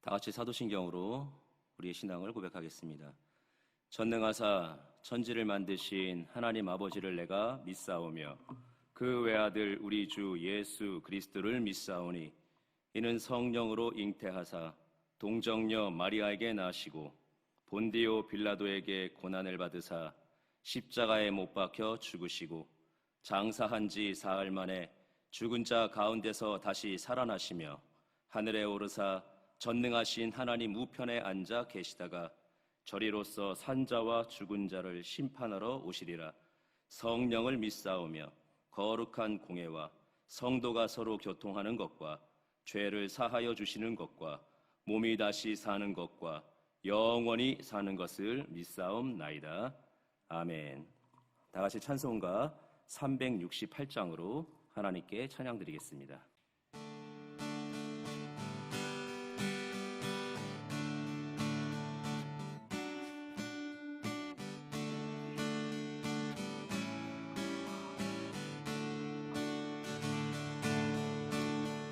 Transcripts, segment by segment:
다 같이 사도신경으로 우리의 신앙을 고백하겠습니다. 전능하사 천지를 만드신 하나님 아버지를 내가 믿사오며 그 외아들 우리 주 예수 그리스도를 믿사오니 이는 성령으로 잉태하사 동정녀 마리아에게 나시고 본디오 빌라도에게 고난을 받으사 십자가에 못 박혀 죽으시고 장사한 지 사흘 만에 죽은 자 가운데서 다시 살아나시며 하늘에 오르사 전능하신 하나님 우편에 앉아 계시다가 저리로서 산자와 죽은 자를 심판하러 오시리라. 성령을 믿사오며 거룩한 공회와 성도가 서로 교통하는 것과 죄를 사하여 주시는 것과 몸이 다시 사는 것과 영원히 사는 것을 믿사옵나이다. 아멘. 다 같이 찬송가 368장으로 하나님께 찬양드리겠습니다.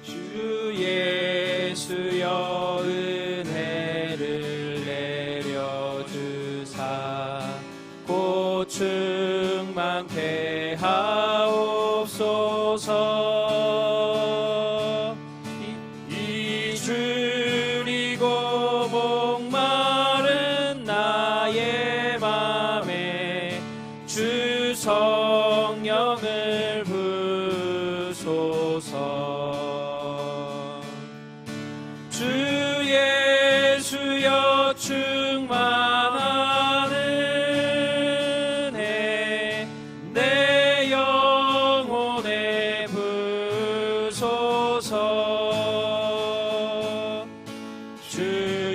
주 예수여 은혜를 내려주사 곧 충만케 하옵소서. 이 줄이고 목마른 나의 맘에 주 성령을 부소서. 주 예수여 충만한 은혜 내 영혼에 부소서. 주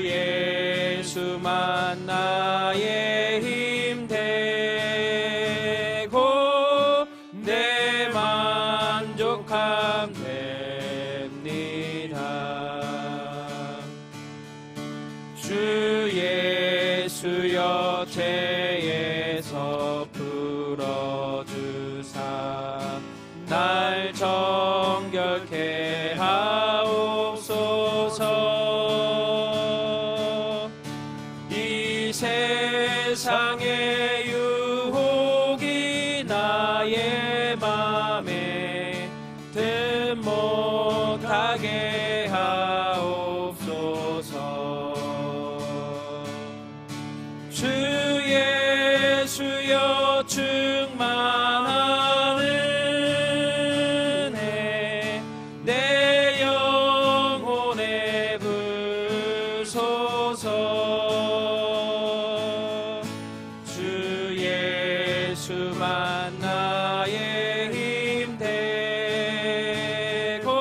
예수만 나의 힘 되고 내 만족함 주 예수여 죄에서 풀어주사 날 정결케 하옵소서. 이 세상의 유혹이 나의 맘에 든 못하게 하옵소서. 주 예수여 충만한 은혜 내 영혼에 부소서. 주 예수만 나의 힘 되고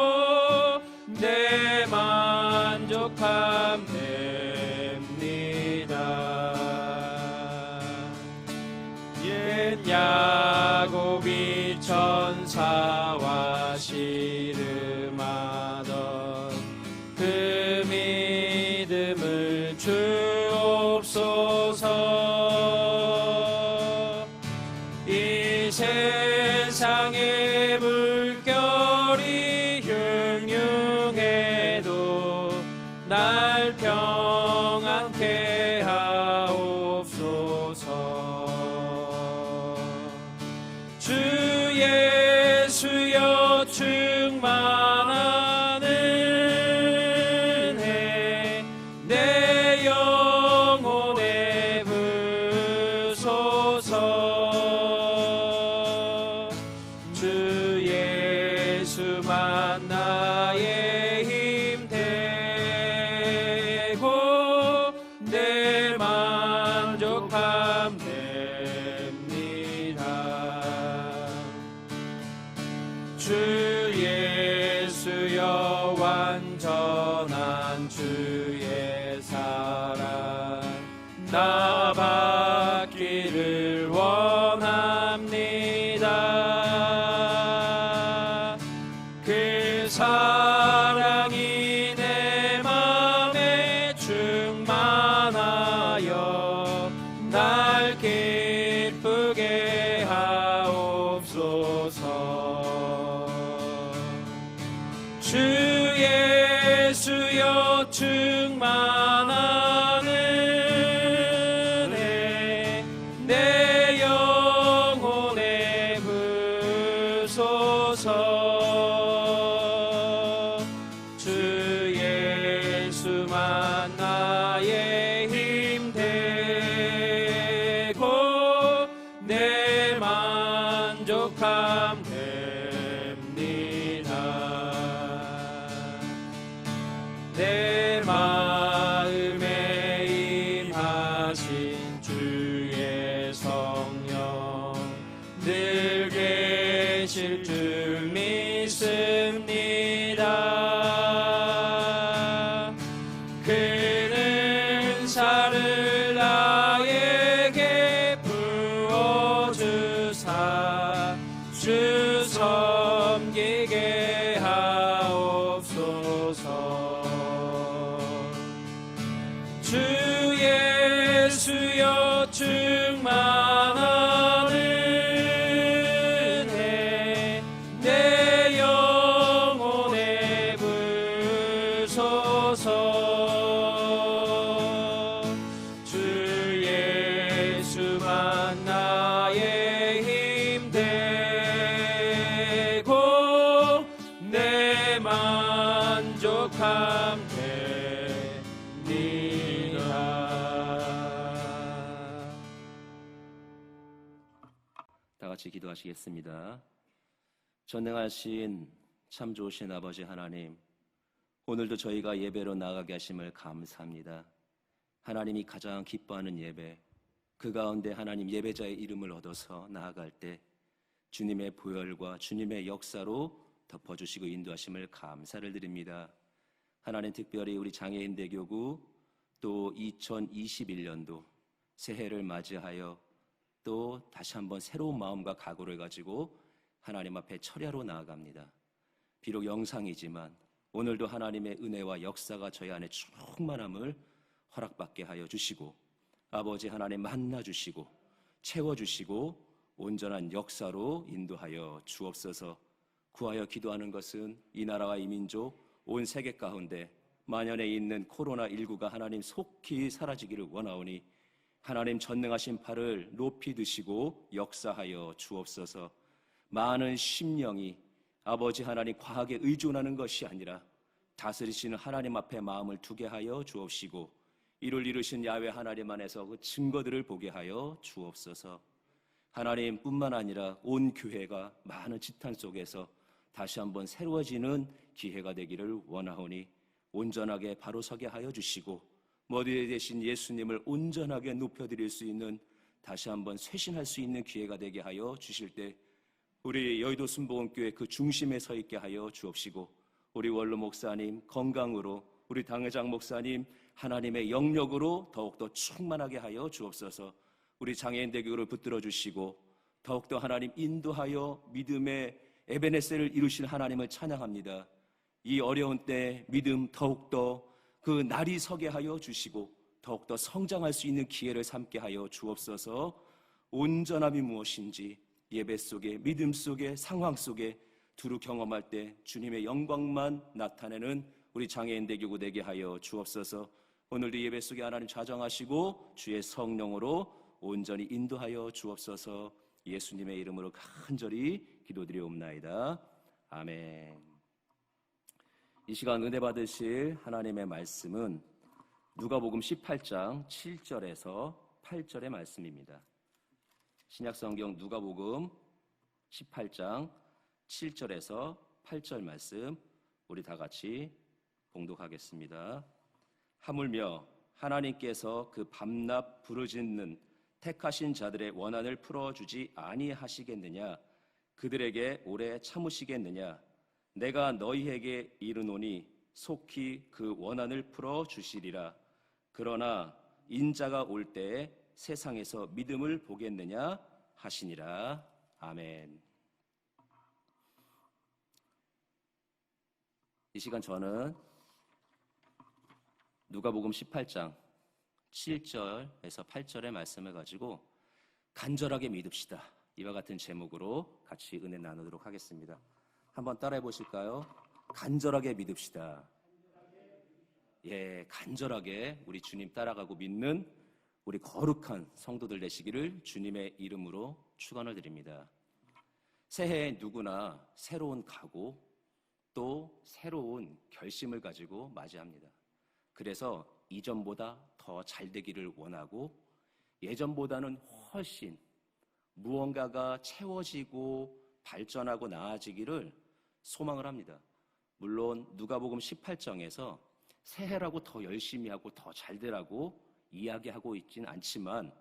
내 만족함 야곱이 천사와 씨름하던 그 믿음을 주옵소서. 이 세상의 물결이 흉흉해도 날 평안케 하옵소서. 주 예수여 충만한 은혜 내 영혼에 부소서. 주 예수만 나의 힘 되고 내 만족함 주 예수여 완전한 주의 사랑 나 받기를 원합니다. 그 사랑이 내 맘에 충만하여 날 기쁘게 하옵소서. 주 예수여 충만한 은혜 내 영혼에 부소서. 주 예수만 나의 힘 되고 내 만족함 됩니다. 내 마음에 임하신 주의 성령 늘 계실 줄 믿습니다. 그는 살을 나에게 부어주사 주 섬기게 하옵소서. 주 예수여 충만한 은혜 내 영혼에 부소서. 주 예수만 나의 힘 되고 내 만족함 다 같이 기도하시겠습니다. 전능하신 참 좋으신 아버지 하나님, 오늘도 저희가 예배로 나아가게 하심을 감사합니다. 하나님이 가장 기뻐하는 예배, 그 가운데 하나님 예배자의 이름을 얻어서 나아갈 때 주님의 보혈과 주님의 역사로 덮어주시고 인도하심을 감사를 드립니다. 하나님, 특별히 우리 장애인 대교구 또 2021년도 새해를 맞이하여 또 다시 한번 새로운 마음과 각오를 가지고 하나님 앞에 철야로 나아갑니다. 비록 영상이지만 오늘도 하나님의 은혜와 역사가 저희 안에 충만함을 허락받게 하여 주시고 아버지 하나님 만나주시고 채워주시고 온전한 역사로 인도하여 주옵소서. 구하여 기도하는 것은 이 나라와 이 민족 온 세계 가운데 만연해 있는 코로나19가 하나님 속히 사라지기를 원하오니 하나님 전능하신 팔을 높이 드시고 역사하여 주옵소서. 많은 심령이 아버지 하나님 과학에 의존하는 것이 아니라 다스리시는 하나님 앞에 마음을 두게 하여 주옵시고 이를 이루신 야훼 하나님 안에서 그 증거들을 보게 하여 주옵소서. 하나님뿐만 아니라 온 교회가 많은 지탄 속에서 다시 한번 새로워지는 기회가 되기를 원하오니 온전하게 바로 서게 하여 주시고 머리에 대신 예수님을 온전하게 높여드릴 수 있는 다시 한번 쇄신할 수 있는 기회가 되게 하여 주실 때 우리 여의도 순복음교회 그 중심에 서 있게 하여 주옵시고 우리 원로 목사님 건강으로 우리 당회장 목사님 하나님의 영력으로 더욱더 충만하게 하여 주옵소서. 우리 장애인 대교를 붙들어 주시고 더욱더 하나님 인도하여 믿음의 에베네셀을 이루실 하나님을 찬양합니다. 이 어려운 때 믿음 더욱더 그 날이 서게 하여 주시고 더욱더 성장할 수 있는 기회를 삼게 하여 주옵소서. 온전함이 무엇인지 예배 속에 믿음 속에 상황 속에 두루 경험할 때 주님의 영광만 나타내는 우리 장애인 대교구 되게 하여 주옵소서. 오늘도 예배 속에 하나님 좌정하시고 주의 성령으로 온전히 인도하여 주옵소서. 예수님의 이름으로 간절히 기도드리옵나이다. 아멘. 이 시간 은혜 받으실 하나님의 말씀은 누가복음 18장 7절에서 8절의 말씀입니다. 신약성경 누가복음 18장 7절에서 8절 말씀 우리 다 같이 봉독하겠습니다. 하물며 하나님께서 그 밤낮 부르짖는 택하신 자들의 원한을 풀어주지 아니하시겠느냐? 그들에게 오래 참으시겠느냐? 내가 너희에게 이르노니 속히 그 원한을 풀어주시리라. 그러나 인자가 올 때에 세상에서 믿음을 보겠느냐 하시니라. 아멘. 이 시간 저는 누가복음 18장 7절에서 8절의 말씀을 가지고 간절하게 믿읍시다. 이와 같은 제목으로 같이 은혜 나누도록 하겠습니다. 한번 따라해 보실까요? 간절하게 믿읍시다. 간절하게 우리 주님 따라가고 믿는 우리 거룩한 성도들 되시기를 주님의 이름으로 축원을 드립니다. 새해에 누구나 새로운 각오 또 새로운 결심을 가지고 맞이합니다. 그래서 이전보다 더 잘 되기를 원하고 예전보다는 훨씬 무언가가 채워지고 발전하고 나아지기를 소망을 합니다. 물론 누가복음 18장에서 새해라고 더 열심히 하고 더 잘 되라고 이야기하고 있진 않지만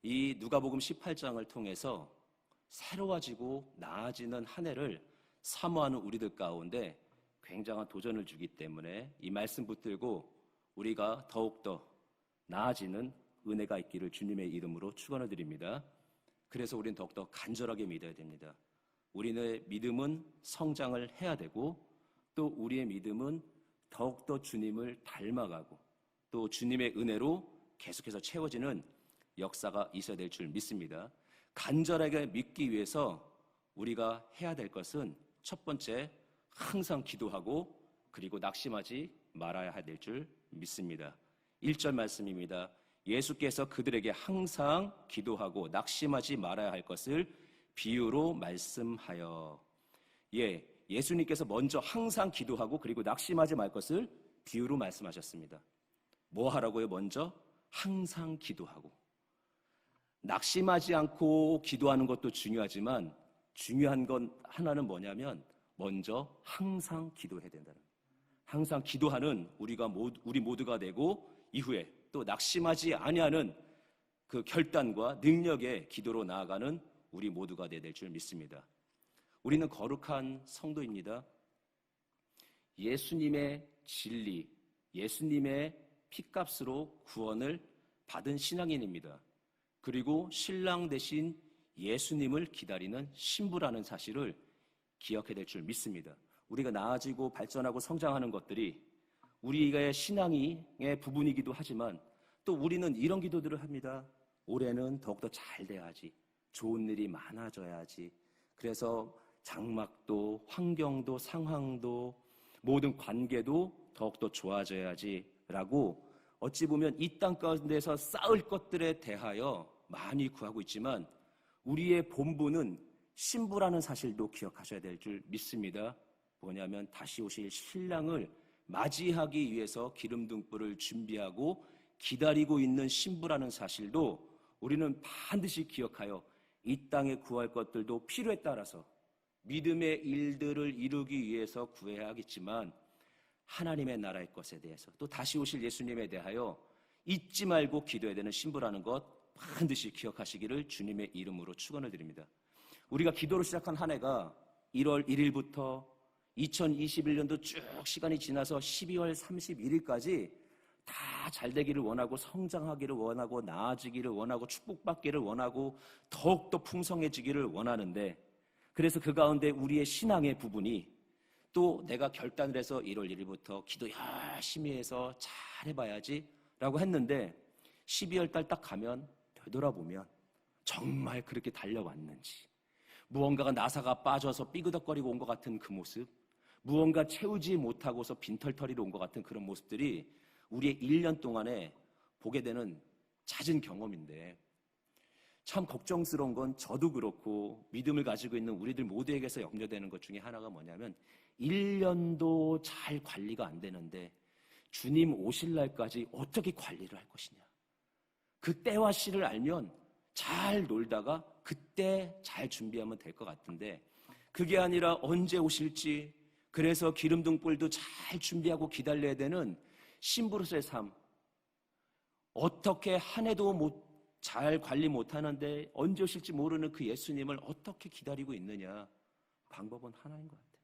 이 누가복음 18장을 통해서 새로워지고 나아지는 한 해를 사모하는 우리들 가운데 굉장한 도전을 주기 때문에 이 말씀 붙들고 우리가 더욱더 나아지는 은혜가 있기를 주님의 이름으로 축원을 드립니다. 그래서 우리는 더욱더 간절하게 믿어야 됩니다. 우리의 믿음은 성장을 해야 되고 또 우리의 믿음은 더욱더 주님을 닮아가고 또 주님의 은혜로 계속해서 채워지는 역사가 있어야 될 줄 믿습니다. 간절하게 믿기 위해서 우리가 해야 될 것은 첫 번째, 항상 기도하고 그리고 낙심하지 말아야 될 줄 믿습니다. 1절 말씀입니다. 예수께서 그들에게 항상 기도하고 낙심하지 말아야 할 것을 비유로 말씀하여. 예수님께서 먼저 항상 기도하고 그리고 낙심하지 말 것을 비유로 말씀하셨습니다. 뭐 하라고요? 먼저 항상 기도하고. 낙심하지 않고 기도하는 것도 중요하지만 중요한 건 하나는 뭐냐면 먼저 항상 기도해야 된다는 거예요. 항상 기도하는 우리 모두가 되고 이후에 또 낙심하지 아니하는 그 결단과 능력의 기도로 나아가는 우리 모두가 되어야 될 줄 믿습니다. 우리는 거룩한 성도입니다. 예수님의 진리, 예수님의 피값으로 구원을 받은 신앙인입니다. 그리고 신랑 대신 예수님을 기다리는 신부라는 사실을 기억해야 될 줄 믿습니다. 우리가 나아지고 발전하고 성장하는 것들이 우리의 신앙의 부분이기도 하지만 또 우리는 이런 기도들을 합니다. 올해는 더욱더 잘 돼야지. 좋은 일이 많아져야지. 그래서 장막도 환경도 상황도 모든 관계도 더욱더 좋아져야지 라고 어찌 보면 이 땅 가운데서 쌓을 것들에 대하여 많이 구하고 있지만 우리의 본분은 신부라는 사실도 기억하셔야 될 줄 믿습니다. 뭐냐면 다시 오실 신랑을 맞이하기 위해서 기름등불을 준비하고 기다리고 있는 신부라는 사실도 우리는 반드시 기억하여 이 땅에 구할 것들도 필요에 따라서 믿음의 일들을 이루기 위해서 구해야 하겠지만 하나님의 나라의 것에 대해서 또 다시 오실 예수님에 대하여 잊지 말고 기도해야 되는 신부라는 것 반드시 기억하시기를 주님의 이름으로 축원을 드립니다. 우리가 기도를 시작한 한 해가 1월 1일부터 2021년도 쭉 시간이 지나서 12월 31일까지 다 잘 되기를 원하고 성장하기를 원하고 나아지기를 원하고 축복받기를 원하고 더욱더 풍성해지기를 원하는데 그래서 그 가운데 우리의 신앙의 부분이 또 내가 결단을 해서 1월 1일부터 기도 열심히 해서 잘 해봐야지 라고 했는데 12월 달 딱 가면 되돌아보면 정말 그렇게 달려왔는지 무언가가 나사가 빠져서 삐그덕거리고 온 것 같은 그 모습 무언가 채우지 못하고서 빈털터리로 온 것 같은 그런 모습들이 우리의 1년 동안에 보게 되는 잦은 경험인데 참 걱정스러운 건 저도 그렇고 믿음을 가지고 있는 우리들 모두에게서 염려되는 것 중에 하나가 뭐냐면 1년도 잘 관리가 안 되는데 주님 오실 날까지 어떻게 관리를 할 것이냐. 그 때와 시를 알면 잘 놀다가 그때 잘 준비하면 될 것 같은데 그게 아니라 언제 오실지 그래서 기름등불도 잘 준비하고 기다려야 되는 신부로서의 삶 어떻게 한 해도 잘 관리 못하는데 언제 오실지 모르는 그 예수님을 어떻게 기다리고 있느냐. 방법은 하나인 것 같아요.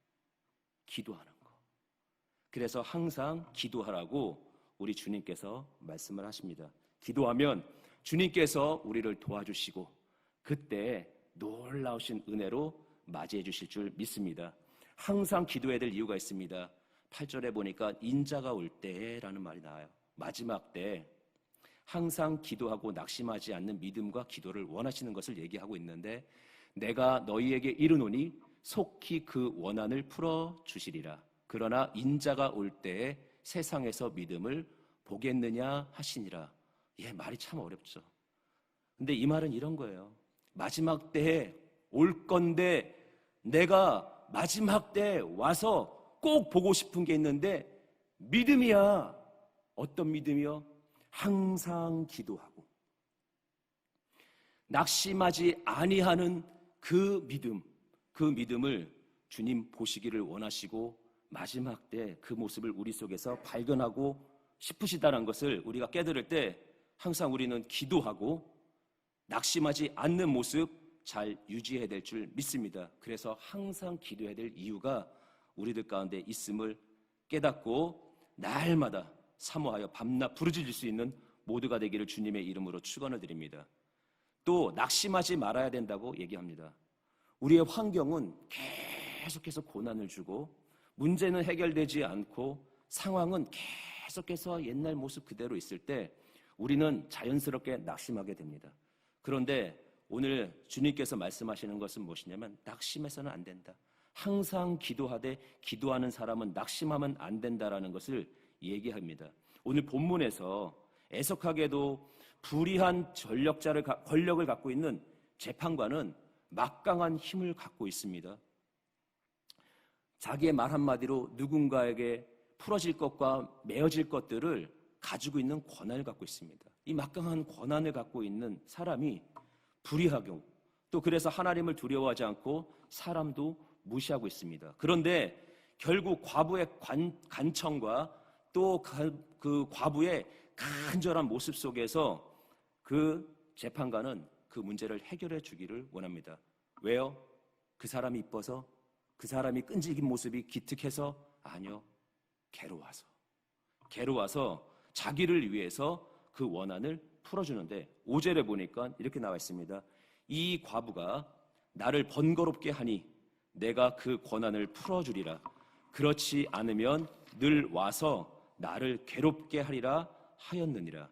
기도하는 거. 그래서 항상 기도하라고 우리 주님께서 말씀을 하십니다. 기도하면 주님께서 우리를 도와주시고 그때 놀라우신 은혜로 맞이해 주실 줄 믿습니다. 항상 기도해야 될 이유가 있습니다. 8절에 보니까 인자가 올 때라는 말이 나와요. 마지막 때 항상 기도하고 낙심하지 않는 믿음과 기도를 원하시는 것을 얘기하고 있는데 내가 너희에게 이르노니 속히 그 원한을 풀어주시리라. 그러나 인자가 올 때에 세상에서 믿음을 보겠느냐 하시니라. 말이 참 어렵죠. 근데 이 말은 이런 거예요. 마지막 때에 올 건데 내가 마지막 때에 와서 꼭 보고 싶은 게 있는데 믿음이야. 어떤 믿음이요? 항상 기도하고 낙심하지 아니하는 그 믿음을 주님 보시기를 원하시고 마지막 때 그 모습을 우리 속에서 발견하고 싶으시다는 것을 우리가 깨달을 때 항상 우리는 기도하고 낙심하지 않는 모습 잘 유지해야 될 줄 믿습니다. 그래서 항상 기도해야 될 이유가 우리들 가운데 있음을 깨닫고 날마다 사모하여 밤낮 부르짖을 수 있는 모두가 되기를 주님의 이름으로 축원을 드립니다. 또 낙심하지 말아야 된다고 얘기합니다. 우리의 환경은 계속해서 고난을 주고 문제는 해결되지 않고 상황은 계속해서 옛날 모습 그대로 있을 때 우리는 자연스럽게 낙심하게 됩니다. 그런데 오늘 주님께서 말씀하시는 것은 무엇이냐면 낙심해서는 안 된다. 항상 기도하되 기도하는 사람은 낙심하면 안 된다라는 것을 얘기합니다. 오늘 본문에서 애석하게도 불의한 권력을 갖고 있는 재판관은 막강한 힘을 갖고 있습니다. 자기의 말 한마디로 누군가에게 풀어질 것과 메어질 것들을 가지고 있는 권한을 갖고 있습니다. 이 막강한 권한을 갖고 있는 사람이 불의하고 또 그래서 하나님을 두려워하지 않고 사람도 무시하고 있습니다. 그런데 결국 과부의 간청과 또 그 과부의 간절한 모습 속에서 그 재판관은 그 문제를 해결해 주기를 원합니다. 왜요? 그 사람이 이뻐서? 그 사람이 끈질긴 모습이 기특해서? 아니요. 괴로워서 자기를 위해서 그 원한을 풀어주는데 5절에 보니까 이렇게 나와 있습니다. 이 과부가 나를 번거롭게 하니 내가 그 권한을 풀어주리라. 그렇지 않으면 늘 와서 나를 괴롭게 하리라 하였느니라.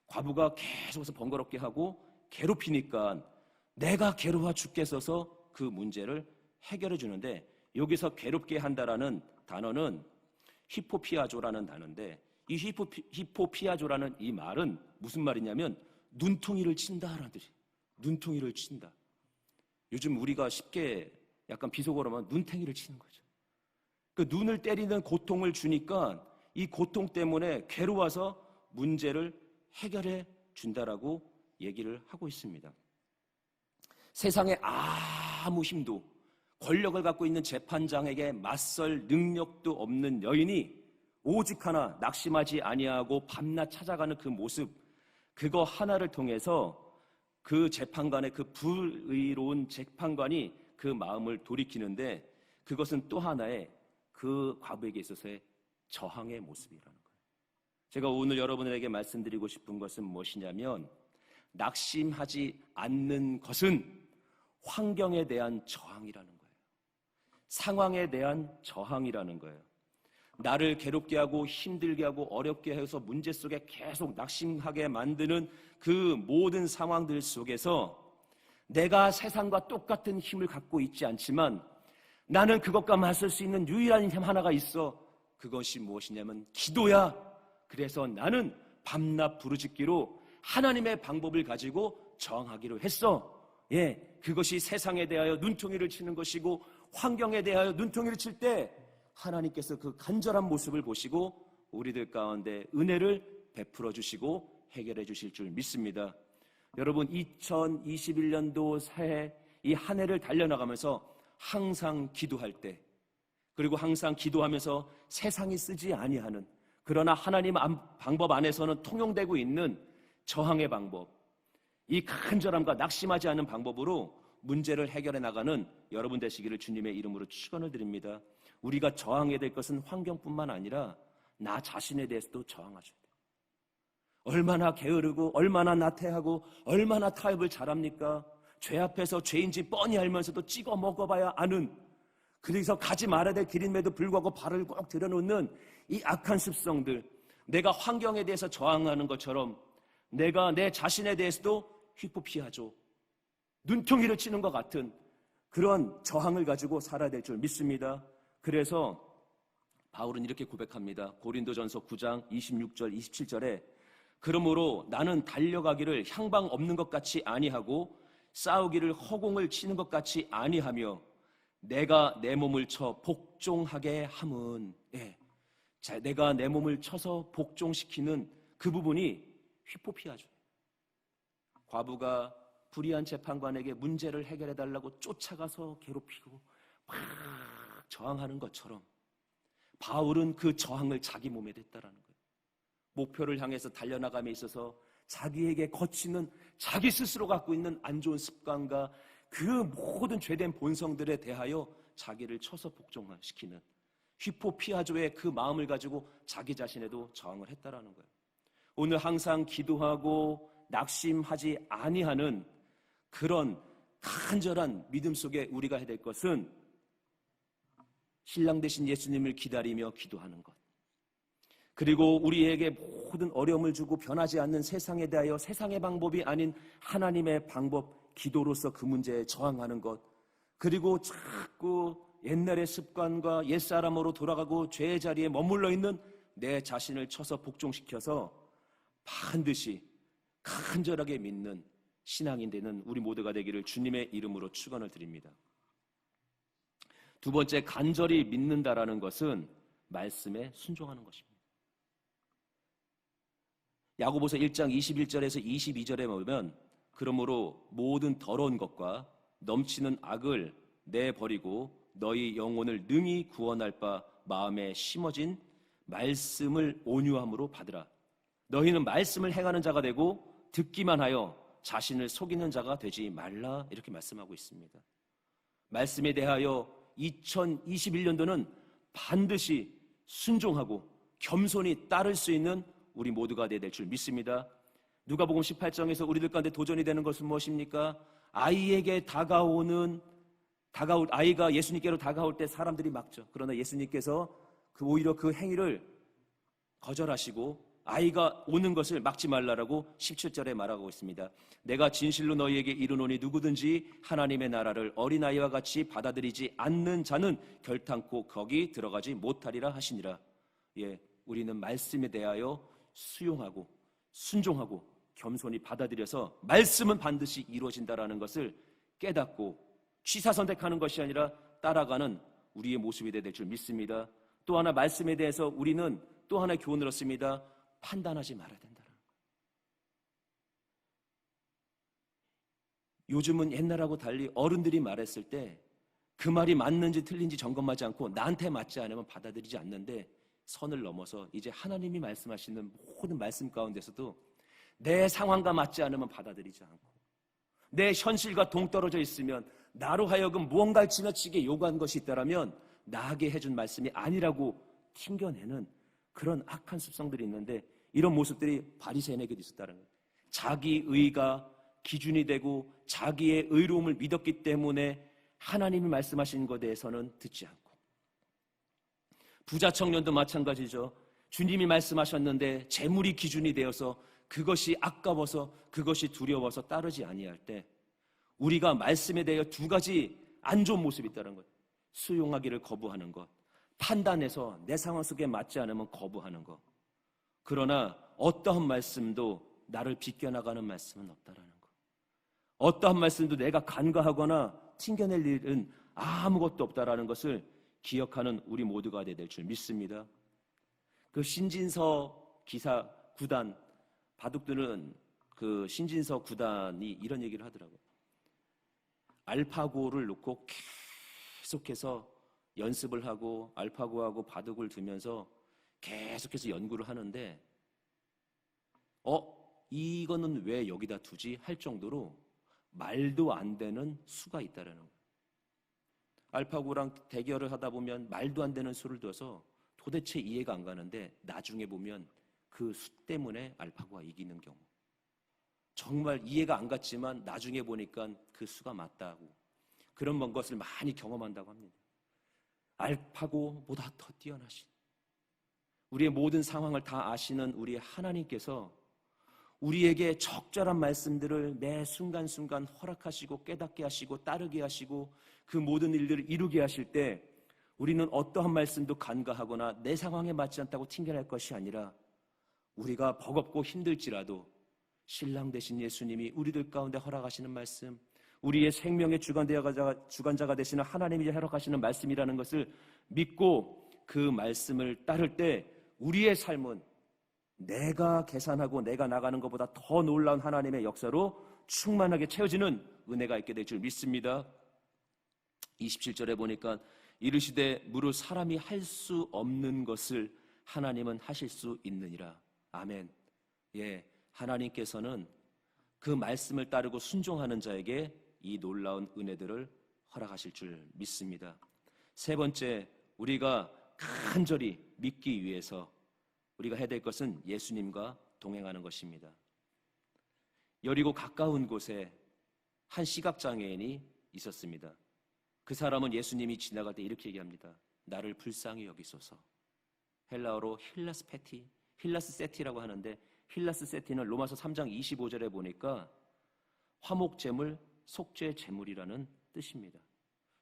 과부가 계속해서 번거롭게 하고 괴롭히니까 내가 괴로워 죽겠어서 그 문제를 해결해 주는데 여기서 괴롭게 한다라는 단어는 히포피아조라는 단어인데 이 히포피아조라는 이 말은 무슨 말이냐면 눈통이를 친다라는 뜻이에요. 눈통이를 친다. 요즘 우리가 쉽게 약간 비속어로 하면 눈탱이를 치는 거죠. 그 눈을 때리는 고통을 주니까 이 고통 때문에 괴로워서 문제를 해결해 준다라고 얘기를 하고 있습니다. 세상에 아무 힘도 권력을 갖고 있는 재판장에게 맞설 능력도 없는 여인이 오직 하나 낙심하지 아니하고 밤낮 찾아가는 그 모습, 그거 하나를 통해서 그 재판관의 그 불의로운 재판관이 그 마음을 돌이키는데 그것은 또 하나의 그 과부에게 있어서의 저항의 모습이라는 거예요. 제가 오늘 여러분에게 말씀드리고 싶은 것은 무엇이냐면 낙심하지 않는 것은 환경에 대한 저항이라는 거예요. 상황에 대한 저항이라는 거예요. 나를 괴롭게 하고 힘들게 하고 어렵게 해서 문제 속에 계속 낙심하게 만드는 그 모든 상황들 속에서 내가 세상과 똑같은 힘을 갖고 있지 않지만 나는 그것과 맞설 수 있는 유일한 힘 하나가 있어. 그것이 무엇이냐면 기도야. 그래서 나는 밤낮 부르짖기로 하나님의 방법을 가지고 저항하기로 했어. 그것이 세상에 대하여 눈통이를 치는 것이고 환경에 대하여 눈통이를 칠 때 하나님께서 그 간절한 모습을 보시고 우리들 가운데 은혜를 베풀어 주시고 해결해 주실 줄 믿습니다. 여러분 2021년도 새해 이 한 해를 달려나가면서 항상 기도할 때 그리고 항상 기도하면서 세상이 쓰지 아니하는 그러나 하나님 방법 안에서는 통용되고 있는 저항의 방법, 이 간절함과 낙심하지 않은 방법으로 문제를 해결해 나가는 여러분 되시기를 주님의 이름으로 축원을 드립니다. 우리가 저항해야 될 것은 환경뿐만 아니라 나 자신에 대해서도 저항하셔야 돼요. 얼마나 게으르고 얼마나 나태하고 얼마나 타협을 잘합니까? 죄 앞에서 죄인지 뻔히 알면서도 찍어 먹어봐야 아는, 그래서 가지 말아야 될 길임에도 불구하고 발을 꼭 들여놓는 이 악한 습성들, 내가 환경에 대해서 저항하는 것처럼 내가 내 자신에 대해서도 히포피아죠, 눈통이를 치는 것 같은 그런 저항을 가지고 살아야 될 줄 믿습니다. 그래서 바울은 이렇게 고백합니다. 고린도전서 9장 26절 27절에 그러므로 나는 달려가기를 향방 없는 것 같이 아니하고 싸우기를 허공을 치는 것 같이 아니하며 내가 내 몸을 쳐 복종하게 함은 내가 내 몸을 쳐서 복종시키는 그 부분이 휘포피아죠. 과부가 불의한 재판관에게 문제를 해결해달라고 쫓아가서 괴롭히고 막 저항하는 것처럼 바울은 그 저항을 자기 몸에 댔다라는 거예요. 목표를 향해서 달려나감에 있어서 자기에게 거치는 자기 스스로 갖고 있는 안 좋은 습관과 그 모든 죄된 본성들에 대하여 자기를 쳐서 복종시키는 휘포피아조의 그 마음을 가지고 자기 자신에도 저항을 했다라는 거예요. 오늘 항상 기도하고 낙심하지 아니하는 그런 간절한 믿음 속에 우리가 해야 될 것은 신랑 되신 예수님을 기다리며 기도하는 것, 그리고 우리에게 모든 어려움을 주고 변하지 않는 세상에 대하여 세상의 방법이 아닌 하나님의 방법, 기도로서 그 문제에 저항하는 것, 그리고 자꾸 옛날의 습관과 옛사람으로 돌아가고 죄의 자리에 머물러 있는 내 자신을 쳐서 복종시켜서 반드시 간절하게 믿는 신앙인 되는 우리 모두가 되기를 주님의 이름으로 축원을 드립니다. 두 번째, 간절히 믿는다라는 것은 말씀에 순종하는 것입니다. 야고보서 1장 21절에서 22절에 보면 그러므로 모든 더러운 것과 넘치는 악을 내버리고 너희 영혼을 능히 구원할 바 마음에 심어진 말씀을 온유함으로 받으라. 너희는 말씀을 행하는 자가 되고 듣기만 하여 자신을 속이는 자가 되지 말라, 이렇게 말씀하고 있습니다. 말씀에 대하여 2021년도는 반드시 순종하고 겸손히 따를 수 있는 우리 모두가 되어야 될 줄 믿습니다. 누가복음 18장에서 우리들 가운데 도전이 되는 것은 무엇입니까? 아이에게 아이가 예수님께로 다가올 때 사람들이 막죠. 그러나 예수님께서 오히려 그 행위를 거절하시고 아이가 오는 것을 막지 말라라고 17절에 말하고 있습니다. 내가 진실로 너희에게 이르노니 누구든지 하나님의 나라를 어린아이와 같이 받아들이지 않는 자는 결탄코 거기 들어가지 못하리라 하시니라. 우리는 말씀에 대하여 수용하고 순종하고 겸손히 받아들여서 말씀은 반드시 이루어진다라는 것을 깨닫고 취사선택하는 것이 아니라 따라가는 우리의 모습이 될 줄 믿습니다. 또 하나 말씀에 대해서 우리는 또 하나의 교훈을 얻습니다. 판단하지 말아야 된다. 요즘은 옛날하고 달리 어른들이 말했을 때 그 말이 맞는지 틀린지 점검하지 않고 나한테 맞지 않으면 받아들이지 않는데, 선을 넘어서 이제 하나님이 말씀하시는 모든 말씀 가운데서도 내 상황과 맞지 않으면 받아들이지 않고 내 현실과 동떨어져 있으면 나로 하여금 무언가를 지나치게 요구한 것이 있다면 나에게 해준 말씀이 아니라고 튕겨내는 그런 악한 습성들이 있는데, 이런 모습들이 바리새인에게도 있었다는 거예요. 자기의가 기준이 되고 자기의 의로움을 믿었기 때문에 하나님이 말씀하신 것에 대해서는 듣지 않고, 부자 청년도 마찬가지죠. 주님이 말씀하셨는데 재물이 기준이 되어서 그것이 아까워서 그것이 두려워서 따르지 아니할 때 우리가 말씀에 대해 두 가지 안 좋은 모습이 있다는 것. 수용하기를 거부하는 것, 판단해서 내 상황 속에 맞지 않으면 거부하는 것. 그러나 어떠한 말씀도 나를 비껴나가는 말씀은 없다라는 것. 어떠한 말씀도 내가 간과하거나 튕겨낼 일은 아무것도 없다라는 것을 기억하는 우리 모두가 되어야 될 줄 믿습니다. 그 신진서 기사 9단 바둑들은 그 신진서 9단이 이런 얘기를 하더라고요. 알파고를 놓고 계속해서 연습을 하고 알파고하고 바둑을 두면서 계속해서 연구를 하는데 이거는 왜 여기다 두지? 할 정도로 말도 안 되는 수가 있다라는 거예요. 알파고랑 대결을 하다 보면 말도 안 되는 수를 둬서 도대체 이해가 안 가는데 나중에 보면 그 수 때문에 알파고가 이기는 경우, 정말 이해가 안 갔지만 나중에 보니까 그 수가 맞다고, 그런 것을 많이 경험한다고 합니다. 알파고보다 더 뛰어나신, 우리의 모든 상황을 다 아시는 우리 하나님께서 우리에게 적절한 말씀들을 매 순간순간 허락하시고 깨닫게 하시고 따르게 하시고 그 모든 일들을 이루게 하실 때 우리는 어떠한 말씀도 간과하거나 내 상황에 맞지 않다고 튕겨낼 것이 아니라 우리가 버겁고 힘들지라도 신랑 되신 예수님이 우리들 가운데 허락하시는 말씀, 우리의 생명의 주관자가 되시는 하나님이 허락하시는 말씀이라는 것을 믿고 그 말씀을 따를 때 우리의 삶은 내가 계산하고 내가 나가는 것보다 더 놀라운 하나님의 역사로 충만하게 채워지는 은혜가 있게 될 줄 믿습니다. 27절에 보니까 이르시되 무릇 사람이 할 수 없는 것을 하나님은 하실 수 있느니라. 아멘. 예, 하나님께서는 그 말씀을 따르고 순종하는 자에게 이 놀라운 은혜들을 허락하실 줄 믿습니다. 세 번째, 우리가 간절히 믿기 위해서 우리가 해야 될 것은 예수님과 동행하는 것입니다. 여리고 가까운 곳에 한 시각장애인이 있었습니다. 그 사람은 예수님이 지나갈 때 이렇게 얘기합니다. 나를 불쌍히 여기소서. 헬라어로 힐라스세티라고 하는데, 힐라스세티는 로마서 3장 25절에 보니까 화목제물, 속죄제물이라는 뜻입니다.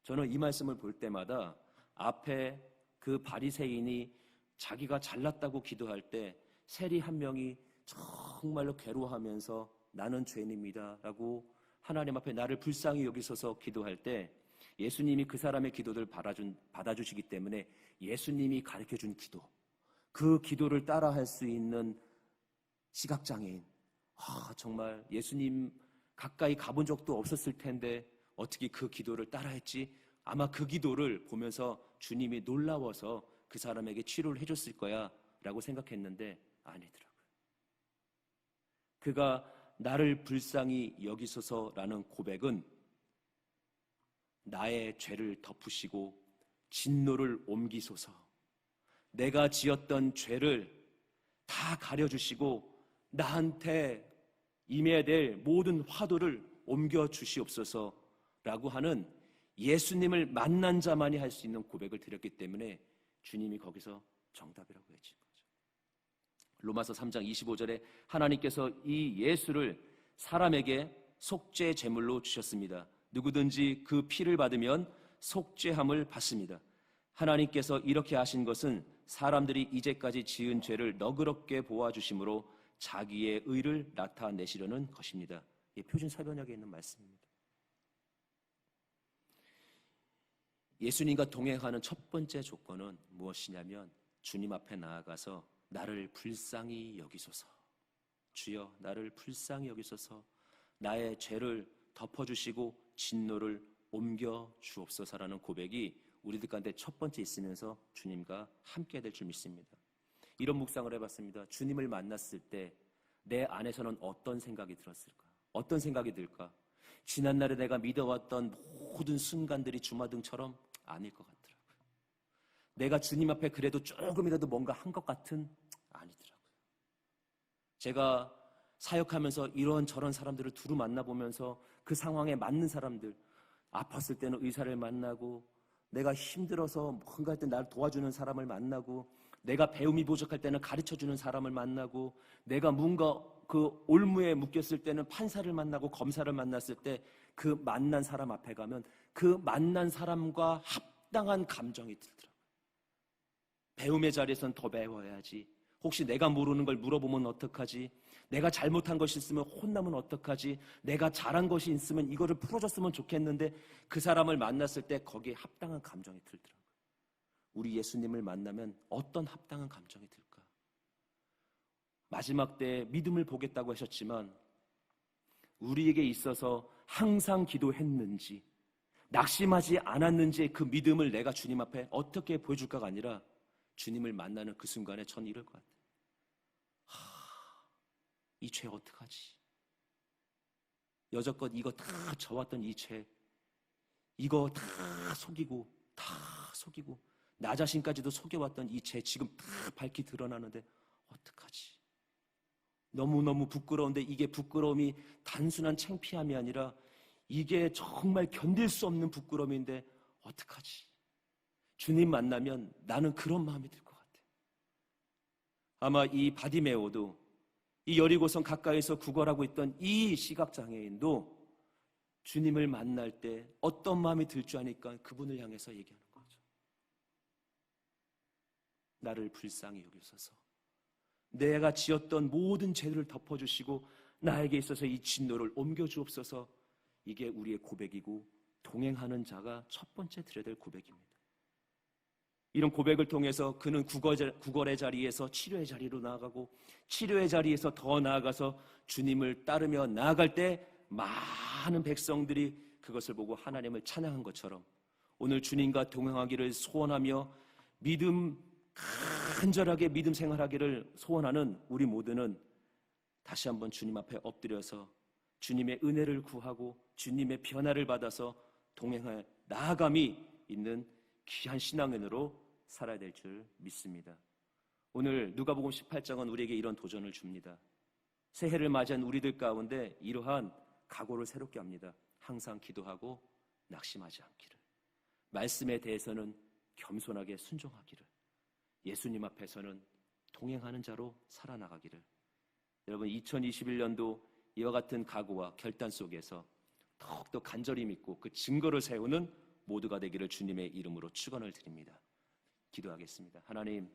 저는 이 말씀을 볼 때마다 앞에 그 바리새인이 자기가 잘났다고 기도할 때 세리 한 명이 정말로 괴로워하면서 나는 죄인입니다 라고 하나님 앞에 나를 불쌍히 여기소서 기도할 때 예수님이 그 사람의 기도를 받아주시기 때문에 예수님이 가르쳐준 기도, 그 기도를 따라할 수 있는 시각장애인, 정말 예수님 가까이 가본 적도 없었을 텐데 어떻게 그 기도를 따라했지? 아마 그 기도를 보면서 주님이 놀라워서 그 사람에게 치료를 해줬을 거야 라고 생각했는데 아니더라고요. 그가 나를 불쌍히 여기소서라는 고백은 나의 죄를 덮으시고 진노를 옮기소서, 내가 지었던 죄를 다 가려주시고 나한테 임해야 될 모든 화도를 옮겨주시옵소서라고 하는 예수님을 만난 자만이 할 수 있는 고백을 드렸기 때문에 주님이 거기서 정답이라고 해주신 거죠. 로마서 3장 25절에 하나님께서 이 예수를 사람에게 속죄 제물로 주셨습니다. 누구든지 그 피를 받으면 속죄함을 받습니다. 하나님께서 이렇게 하신 것은 사람들이 이제까지 지은 죄를 너그럽게 보아주심으로 자기의 의를 나타내시려는 것입니다. 이 표준 사변역에 있는 말씀입니다. 예수님과 동행하는 첫 번째 조건은 무엇이냐면 주님 앞에 나아가서 나를 불쌍히 여기소서, 주여 나를 불쌍히 여기소서, 나의 죄를 덮어주시고 진노를 옮겨 주옵소서라는 고백이 우리들 가운데 첫 번째 있으면서 주님과 함께 될 줄 믿습니다. 이런 묵상을 해봤습니다. 주님을 만났을 때 내 안에서는 어떤 생각이 들었을까? 어떤 생각이 들까? 지난날에 내가 믿어왔던 모든 순간들이 주마등처럼 아닐 것 같더라고요. 내가 주님 앞에 그래도 조금이라도 뭔가 한 것 같은 아니더라고요. 제가 사역하면서 이런저런 사람들을 두루 만나보면서 그 상황에 맞는 사람들, 아팠을 때는 의사를 만나고, 내가 힘들어서 뭔가 할 때 나를 도와주는 사람을 만나고, 내가 배움이 부족할 때는 가르쳐주는 사람을 만나고, 내가 뭔가 그 올무에 묶였을 때는 판사를 만나고 검사를 만났을 때 그 만난 사람 앞에 가면 그 만난 사람과 합당한 감정이 들더라고요. 배움의 자리에서는 더 배워야지. 혹시 내가 모르는 걸 물어보면 어떡하지? 내가 잘못한 것이 있으면 혼나면 어떡하지? 내가 잘한 것이 있으면 이거를 풀어줬으면 좋겠는데 그 사람을 만났을 때 거기에 합당한 감정이 들더라고요. 우리 예수님을 만나면 어떤 합당한 감정이 들까? 마지막 때 믿음을 보겠다고 하셨지만 우리에게 있어서 항상 기도했는지 낙심하지 않았는지의 그 믿음을 내가 주님 앞에 어떻게 보여줄까가 아니라 주님을 만나는 그 순간에 전 이럴 것 같아요. 이 죄 어떡하지? 여태껏 이거 다 져왔던 이 죄, 이거 다 속이고 나 자신까지도 속여왔던 이 죄 지금 다 밝히 드러나는데 어떡하지? 너무너무 부끄러운데 이게 부끄러움이 단순한 창피함이 아니라 이게 정말 견딜 수 없는 부끄러움인데 어떡하지? 주님 만나면 나는 그런 마음이 들 것 같아요. 아마 이 바디메오도, 이 여리고성 가까이서 구걸하고 있던 이 시각장애인도 주님을 만날 때 어떤 마음이 들 줄 아니까 그분을 향해서 얘기하는 거죠. 나를 불쌍히 여기소서. 내가 지었던 모든 죄를 덮어주시고 나에게 있어서 이 진노를 옮겨주옵소서. 이게 우리의 고백이고 동행하는 자가 첫 번째 드려야 될 고백입니다. 이런 고백을 통해서 그는 구걸의 자리에서 치료의 자리로 나아가고, 치료의 자리에서 더 나아가서 주님을 따르며 나아갈 때 많은 백성들이 그것을 보고 하나님을 찬양한 것처럼, 오늘 주님과 동행하기를 소원하며 간절하게 믿음 생활하기를 소원하는 우리 모두는 다시 한번 주님 앞에 엎드려서 주님의 은혜를 구하고 주님의 변화를 받아서 동행할 나아감이 있는 귀한 신앙인으로 살아야 될 줄 믿습니다. 오늘 누가복음 18장은 우리에게 이런 도전을 줍니다. 새해를 맞이한 우리들 가운데 이러한 각오를 새롭게 합니다. 항상 기도하고 낙심하지 않기를, 말씀에 대해서는 겸손하게 순종하기를, 예수님 앞에서는 동행하는 자로 살아나가기를. 여러분, 2021년도 이와 같은 각오와 결단 속에서 더욱더 간절히 믿고 그 증거를 세우는 모두가 되기를 주님의 이름으로 축원을 드립니다. 기도하겠습니다. 하나님,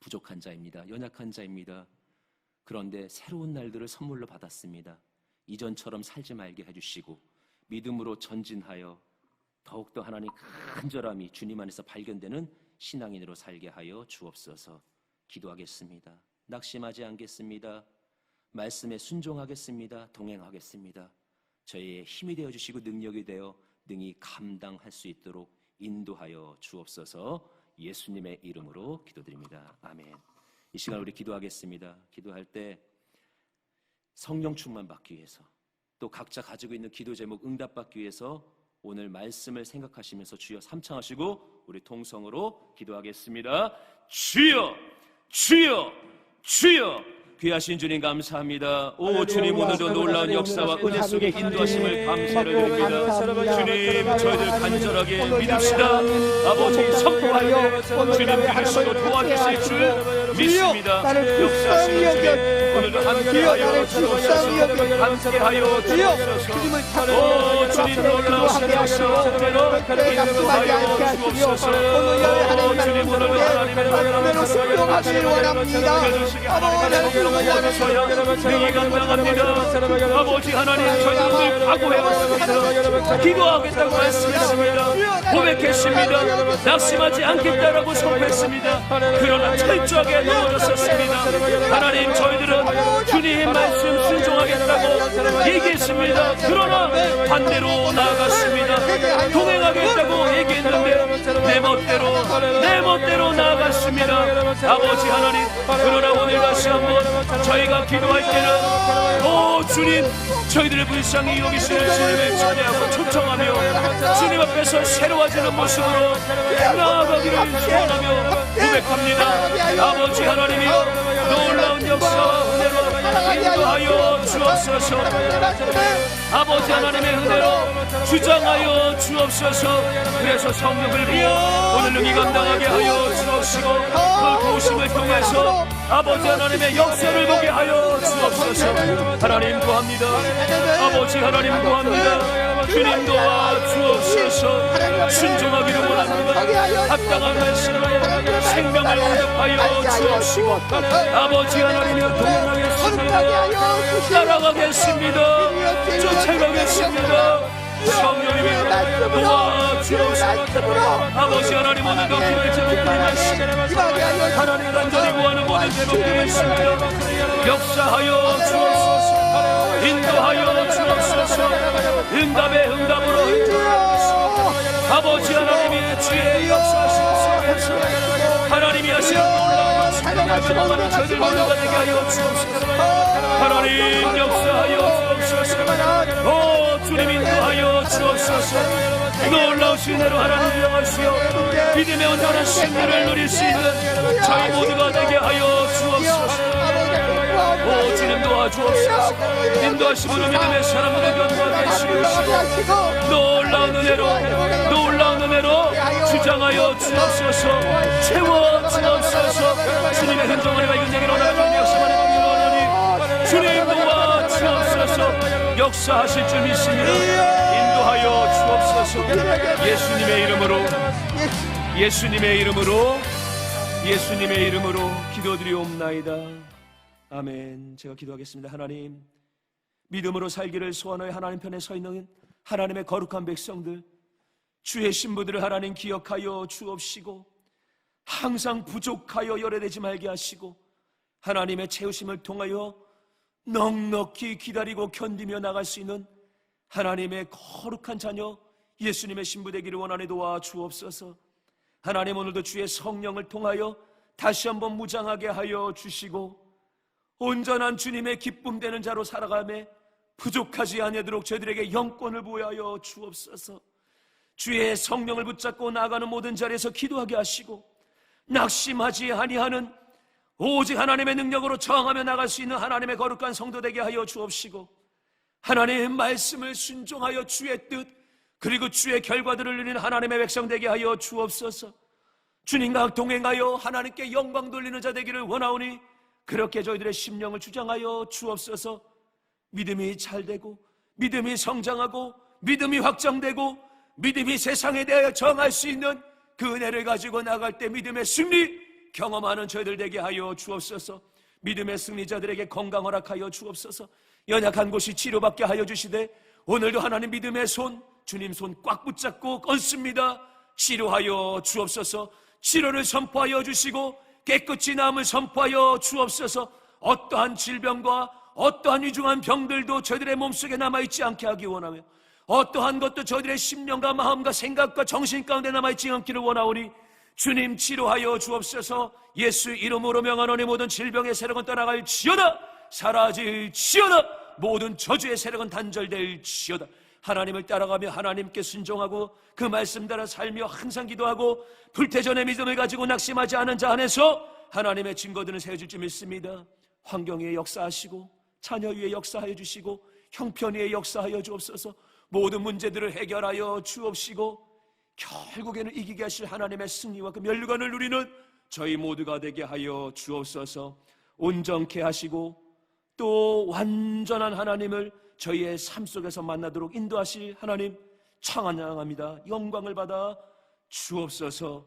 부족한 자입니다. 연약한 자입니다. 그런데 새로운 날들을 선물로 받았습니다. 이전처럼 살지 말게 해주시고 믿음으로 전진하여 더욱더 하나님 간절함이 주님 안에서 발견되는 신앙인으로 살게 하여 주옵소서. 기도하겠습니다. 낙심하지 않겠습니다. 말씀에 순종하겠습니다. 동행하겠습니다. 저희의 힘이 되어주시고 능력이 되어 능히 감당할 수 있도록 인도하여 주옵소서. 예수님의 이름으로 기도드립니다. 아멘. 이 시간 우리 기도하겠습니다. 기도할 때 성령 충만 받기 위해서, 또 각자 가지고 있는 기도 제목 응답받기 위해서 오늘 말씀을 생각하시면서 주여 삼창하시고 우리 통성으로 기도하겠습니다. 주여, 주여, 주여. 귀하신 주님 감사합니다. 오 주님, 오늘도 놀라운 역사와 은혜 속에 인도하심을 감사를 드립니다. 주님, 저희들 간절하게 믿읍시다. 아버지, 선포하여 주님 믿으시고 도와주실 줄 믿습니다. 역사하시는 주님, 오늘도 함께하여 주옵소서. 함께하여 주옵소서. 오 주님, 놀라우신 역사와 은혜로 인도하여 주옵소서. 오 주님, 오늘도 하나님의 순종하기를 원합니다. 능히 감당합니다. 아버지 하나님, 저희들 각오해왔습니다. 기도하겠다고 말씀했습니다. 고백했습니다. 낙심하지 않겠다라고 선포했습니다. 그러나 철저하게 넘어졌었습니다. 하나님, 저희들은 주님의 말씀 순종하겠다고 얘기했습니다. 그러나 반대로 나아갔습니다. 동행하겠다고 얘기했는데 내 멋대로 나아갔습니다. 아버지 하나님, 그러나 오늘 다시 한번 저희가 기도할 때는 오 주님, 저희들의 불쌍히 여기시는 주님을 찬양하고 초청하며 주님 앞에서 새로워지는 모습으로 나아가기를 소원하며 고백합니다. 아버지 하나님이여, 놀라운 역사와 은혜로 인도하여 주옵소서. 아버지 하나님의 은혜로 주장하여 주옵소서. 그래서 성령을 부어 오늘 능히 감당하게 하여 주옵시고 그 도심을 통해서 아버지 하나님의 역사를 보게 하여 주옵소서. 하나님 구합니다. 아버지 하나님 구합니다. 주님 도와 주옵소서. 순종하기를 원합니다. 합당한 말씀을 생명을 응답하여 주옵시고 아버지 하나님의 동행하겠습니다. 따라가겠습니다. 쫓아가겠습니다. 성령님의 도와 주옵소서. 아버지 하나님, 오늘도 기도의 제목들이 많습니다. 하나님 간절히 구하는 모든 제목들이 있습니다. 역사하여 주옵소서. 인도하여 주옵소서. 응답의 응답으로 인도하옵소서. 아버지 하나님의 주의 역사하시옵소서. 하나님이 하시는 놀라운 역사를 저희들 모두가 되게 하여 주옵소서. 하나님 역사하여 주옵소서. 오 주님, 인도하여 주옵소서. 놀라우신 대로 하나님 명하시오. 믿음의 온전한 승리를 누릴 수 있는 저희 모두가 되게 하여 주옵소서. 오 주님 도와주옵소서. 인도하시고 믿음의 사람들을 견고하게 해주시옵소서. 놀라운 은혜로 주장하여 주옵소서. 채워 주옵소서. 주님의 흔적을 발견되기로 원하는 역사만의 법률 원하니 주님 도와 주옵소서. 역사하실 줄 믿습니다. 인도하여 주옵소서. 예수님의 이름으로 예수님의 이름으로 기도드리옵나이다. 아멘. 제가 기도하겠습니다. 하나님, 믿음으로 살기를 소원하여 하나님 편에 서 있는 하나님의 거룩한 백성들, 주의 신부들을 하나님 기억하여 주옵시고, 항상 부족하여 열애되지 말게 하시고, 하나님의 채우심을 통하여 넉넉히 기다리고 견디며 나갈 수 있는 하나님의 거룩한 자녀 예수님의 신부 되기를 원하니 도와 주옵소서. 하나님, 오늘도 주의 성령을 통하여 다시 한번 무장하게 하여 주시고, 온전한 주님의 기쁨 되는 자로 살아가며 부족하지 아니하도록 저희들에게 영권을 부여하여 주옵소서. 주의 성령을 붙잡고 나아가는 모든 자리에서 기도하게 하시고, 낙심하지 아니하는 오직 하나님의 능력으로 저항하며 나갈 수 있는 하나님의 거룩한 성도 되게 하여 주옵시고, 하나님의 말씀을 순종하여 주의 뜻 그리고 주의 결과들을 누리는 하나님의 백성 되게 하여 주옵소서. 주님과 동행하여 하나님께 영광 돌리는 자 되기를 원하오니 그렇게 저희들의 심령을 주장하여 주옵소서. 믿음이 잘되고 믿음이 성장하고 믿음이 확장되고 믿음이 세상에 대하여 정할 수 있는 그 은혜를 가지고 나갈 때 믿음의 승리 경험하는 저희들 되게 하여 주옵소서. 믿음의 승리자들에게 건강 허락하여 주옵소서. 연약한 곳이 치료받게 하여 주시되, 오늘도 하나님 믿음의 손, 주님 손 꽉 붙잡고 얹습니다. 치료하여 주옵소서. 치료를 선포하여 주시고 깨끗이 나음을 선포하여 주옵소서. 어떠한 질병과 어떠한 위중한 병들도 저희들의 몸속에 남아있지 않게 하기 원하며, 어떠한 것도 저희들의 심령과 마음과 생각과 정신 가운데 남아있지 않기를 원하오니 주님 치료하여 주옵소서. 예수 이름으로 명하노니 모든 질병의 세력은 떠나갈지어다. 사라질지어다. 모든 저주의 세력은 단절될지어다. 하나님을 따라가며 하나님께 순종하고 그 말씀 따라 살며 항상 기도하고 불태전의 믿음을 가지고 낙심하지 않은 자 안에서 하나님의 증거들은 세워질 줄 믿습니다. 환경 위에 역사하시고 자녀 위에 역사하여 주시고 형편 위에 역사하여 주옵소서. 모든 문제들을 해결하여 주옵시고 결국에는 이기게 하실 하나님의 승리와 그 멸류관을 누리는 저희 모두가 되게 하여 주옵소서. 온전케 하시고 또 완전한 하나님을 저희의 삶 속에서 만나도록 인도하실 하나님 찬양합니다. 영광을 받아 주옵소서.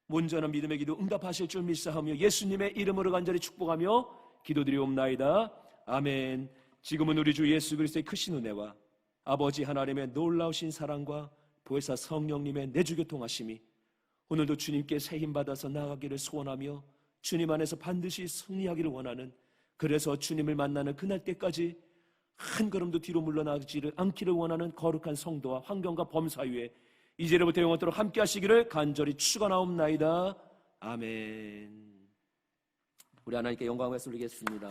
온전한 믿음의 기도 응답하실 줄 믿사하며 예수님의 이름으로 간절히 축복하며 기도드리옵나이다. 아멘. 지금은 우리 주 예수 그리스도의 크신 은혜와 아버지 하나님의 놀라우신 사랑과 보혜사 성령님의 내주교통하심이 오늘도 주님께 새 힘 받아서 나아가기를 소원하며 주님 안에서 반드시 승리하기를 원하는, 그래서 주님을 만나는 그날 때까지 한 걸음도 뒤로 물러나지를 않기를 원하는 거룩한 성도와 환경과 범사 위에 이제로부터 영원토록 함께 하시기를 간절히 축원하옵나이다. 아멘. 우리 하나님께 영광을 돌리겠습니다.